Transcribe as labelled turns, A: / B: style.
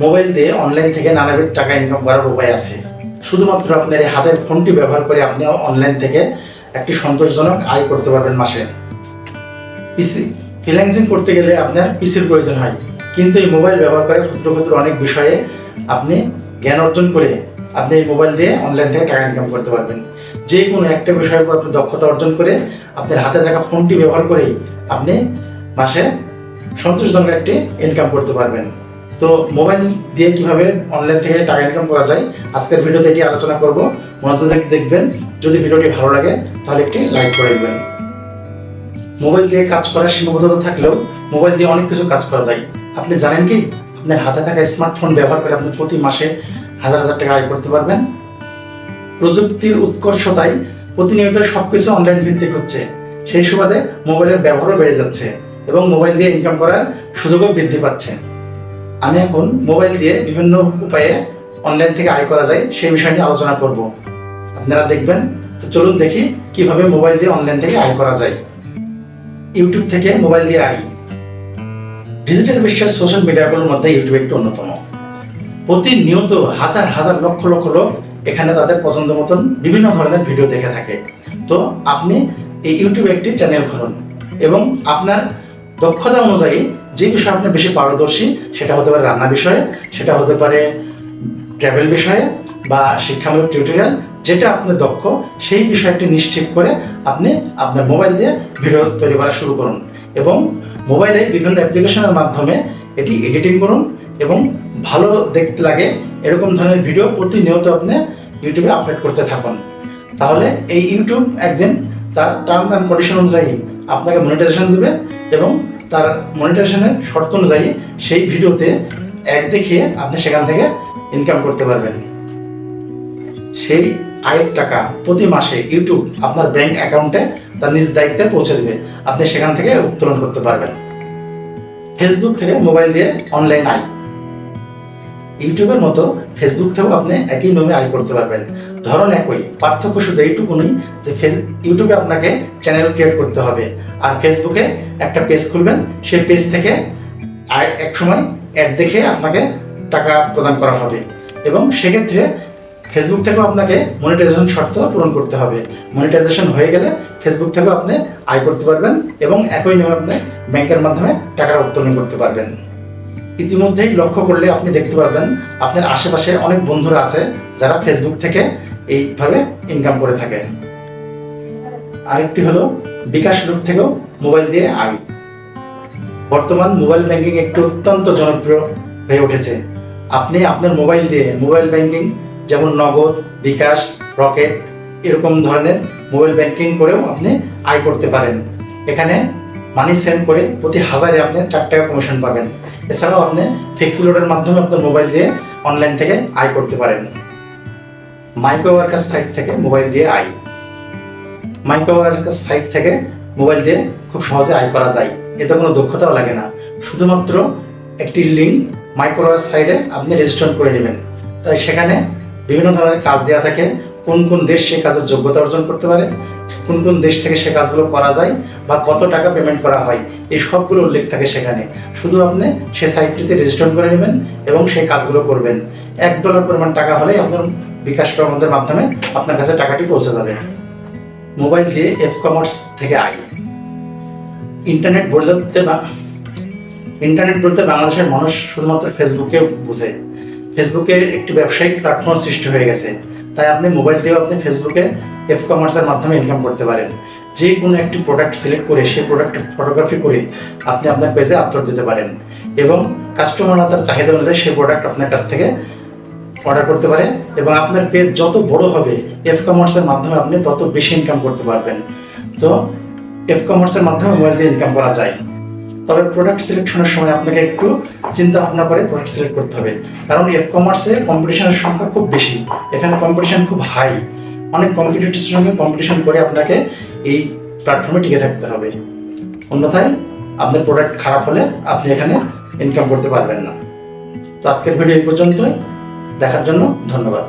A: Mobile দিয়ে online থেকে নানাবিধ টাকা ইনকাম করার উপায় আছে। শুধুমাত্র আপনার এই হাতের ফোনটি ব্যবহার করে আপনি অনলাইন থেকে একটি সন্তোষজনক আয় করতে পারবেন মাসে। পিসি ফ্রিল্যান্সিং করতে গেলে আপনার পিসির প্রয়োজন হয়, কিন্তু এই মোবাইল ব্যবহার করে ক্ষুদ্র ক্ষুদ্র অনেক বিষয়ে আপনি জ্ঞান অর্জন করে আপনি এই মোবাইল দিয়ে অনলাইন থেকে টাকা ইনকাম করতে পারবেন। যে কোনো একটা বিষয়ের উপর আপনি দক্ষতা অর্জন করে আপনার হাতে থাকা ফোনটি ব্যবহার করেই আপনি মাসে সন্তোষজনক একটি ইনকাম করতে পারবেন। তো মোবাইল দিয়ে কিভাবে অনলাইন থেকে টাকা ইনকাম করা যায় আজকের ভিডিওতে এটি আলোচনা করব। মনোযোগ দিয়ে দেখবেন। যদি ভিডিওটি ভালো লাগে তাহলে একটি লাইক করে দেবেন। মোবাইল দিয়ে কাজ করার সীমাবদ্ধতা থাকলেও মোবাইল দিয়ে অনেক কিছু কাজ করা যায়। আপনি জানেন কি, আপনার হাতে থাকা স্মার্টফোন ব্যবহার করে আপনি প্রতি মাসে হাজার হাজার টাকা আয় করতে পারবেন। প্রযুক্তির উৎকর্ষতায় প্রতিনিয়ত সবকিছু অনলাইন ভিত্তিক হচ্ছে, সেই সুবাদে মোবাইলের ব্যবহারও বেড়ে যাচ্ছে এবং মোবাইল দিয়ে ইনকাম করার সুযোগও বৃদ্ধি পাচ্ছে। আমি এখন মোবাইল দিয়ে বিভিন্ন উপায়ে অনলাইন থেকে আয় করা যায় সেই বিষয় নিয়ে আলোচনা করব। আপনারা দেখবেন। তো চলুন দেখি কিভাবে মোবাইল দিয়ে অনলাইন থেকে আয় করা যায়। ইউটিউব থেকে মোবাইল দিয়ে আয়। ডিজিটাল বিশ্বের সোশ্যাল মিডিয়াগুলোর মধ্যে ইউটিউব একটি অন্যতম। প্রতিনিয়ত হাজার হাজার লক্ষ লক্ষ লোক এখানে তাদের পছন্দ মতন বিভিন্ন ধরনের ভিডিও দেখে থাকে। তো আপনি এই ইউটিউবে একটি চ্যানেল খুলুন এবং আপনার দক্ষতা অনুযায়ী যে বিষয়ে আপনি বেশি পারদর্শী, সেটা হতে পারে রান্না বিষয়ে, সেটা হতে পারে ট্রাভেল বিষয়ে বা শিক্ষামূলক টিউটোরিয়াল, যেটা আপনি দক্ষ সেই বিষয়টি নিশ্চিত করে আপনি আপনার মোবাইল দিয়ে ভিডিও তৈরি করা শুরু করুন এবং মোবাইলে বিভিন্ন অ্যাপ্লিকেশনের মাধ্যমে এটি এডিটিং করুন এবং ভালো দেখতে লাগে এরকম ধরনের ভিডিও প্রতিনিয়ত আপনি ইউটিউবে আপলোড করতে থাকুন। তাহলে এই ইউটিউব একদিন তার টার্ম অ্যান্ড কন্ডিশন অনুযায়ী আপনাকে মনিটাইজেশন দেবে এবং তার মনিটাইজেশনের শর্ত অনুযায়ী সেই ভিডিওতে অ্যাড দেখিয়ে আপনি সেখান থেকে ইনকাম করতে পারবেন। সেই আয়ের টাকা প্রতি মাসে ইউটিউব আপনার ব্যাংক অ্যাকাউন্টে তার নিজ দায়িত্বে পৌঁছে দেবে, আপনি সেখান থেকে উত্তোলন করতে পারবেন। ফেসবুক থেকে মোবাইল দিয়ে অনলাইন আয়। ইউটিউবের মতো ফেসবুক থেকেও আপনি একই নিয়মে আয় করতে পারবেন। ধরন একই, পার্থক্য শুধু এইটুকুনই যে ইউটিউবে আপনাকে চ্যানেল ক্রিয়েট করতে হবে আর ফেসবুকে একটা পেজ খুলবেন, সেই পেজ থেকে এক সময় অ্যাড দেখে আপনাকে টাকা প্রদান করা হবে এবং সেক্ষেত্রে ফেসবুক থেকেও আপনাকে মনিটাইজেশন শর্ত পূরণ করতে হবে। মনিটাইজেশন হয়ে গেলে ফেসবুক থেকেও আপনি আয় করতে পারবেন এবং একই নিয়মে আপনি ব্যাংকের মাধ্যমে টাকা উত্তোলন করতে পারবেন। ইতিমধ্যেই লক্ষ্য করলে আপনি দেখতে পারবেন আপনার আশেপাশে অনেক বন্ধুরা আছে যারা ফেসবুক থেকে এইভাবে ইনকাম করে থাকে। আরেকটি হলো বিকাশ গ্রুপ থেকেও মোবাইল দিয়ে আয়। বর্তমান মোবাইল ব্যাংকিং একটি অত্যন্ত জনপ্রিয় হয়ে উঠেছে। আপনি আপনার মোবাইল দিয়ে মোবাইল ব্যাংকিং যেমন নগদ, বিকাশ, রকেট এরকম ধরনের মোবাইল ব্যাংকিং করেও আপনি আয় করতে পারেন। এখানে মানি সেন্ড করে প্রতি হাজারে আপনি 4 টাকা কমিশন পাবেন। এছাড়াও আপনি ফিক্সড লোডের মাধ্যমে আপনার মোবাইল দিয়ে অনলাইন থেকে আয় করতে পারেন। মাইক্রো ওয়ার্কার সাইট থেকে মোবাইল দিয়ে আয়। মাইক্রো ওয়ার্কার সাইট থেকে মোবাইল দিয়ে খুব সহজে আয় করা যায়, এতে কোনো দক্ষতাও লাগে না। শুধুমাত্র একটি লিঙ্ক মাইক্রো ওয়ার্কার সাইটে আপনি রেজিস্ট্রেশন করে নেবেন। তাই সেখানে বিভিন্ন ধরনের কাজ দেওয়া থাকে, কোন কোন দেশ সে কাজের যোগ্যতা অর্জন করতে পারে, কোন কোন দেশ থেকে সে কাজগুলো করা যায় বা কত টাকা পেমেন্ট করা হয়, এই সবগুলো উল্লেখ থাকে সেখানে। শুধু আপনি সে সাইটটিতে রেজিস্ট্রেশন করে নেবেন এবং সেই কাজগুলো করবেন। $1 পরিমাণ টাকা হলেই আপনার বিকাশ প্রবন্ধের মাধ্যমে আপনার কাছে টাকাটি পৌঁছে যাবে। মোবাইল দিয়ে কমার্স থেকে আয়। ইন্টারনেট বলতে বাংলাদেশের মানুষ শুধুমাত্র ফেসবুকে বুঝে। ফেসবুকে একটি ব্যবসায়িক প্ল্যাটফর্ম সৃষ্টি হয়ে গেছে, তাই আপনি মোবাইল দিয়েও আপনি ফেসবুকে কমার্সের মাধ্যমে ইনকাম করতে পারেন। যে কোনো একটি প্রোডাক্ট সিলেক্ট করে সেই প্রোডাক্টের ফটোগ্রাফি করে আপনি আপনার পেজে আপলোড দিতে পারেন এবং কাস্টমাররা তার চাহিদা অনুযায়ী সেই প্রোডাক্ট আপনার কাছ থেকে অর্ডার করতে পারে এবং আপনার পেজ যত বড় হবে কমার্সের মাধ্যমে আপনি তত বেশি ইনকাম করতে পারবেন। তো কমার্সের মাধ্যমে মোবাইল দিয়ে ইনকাম করা যায়। তবে প্রোডাক্ট সিলেকশনের সময় আপনাকে একটু চিন্তা ভাবনা করে প্রোডাক্ট সিলেক্ট করতে হবে, কারণ কমার্সে কম্পিটিশনের সংখ্যা খুব বেশি। এখানে কম্পিটিশন খুব হাই, অনেক কম্পিটিটরের সঙ্গে কম্পিটিশন করে আপনাকে এই প্ল্যাটফর্মে টিকে থাকতে হবে। অন্যথায় আপনার প্রোডাক্ট খারাপ হলে আপনি এখানে ইনকাম করতে পারবেন না। তো আজকের ভিডিও এই পর্যন্তই। দেখার জন্য ধন্যবাদ।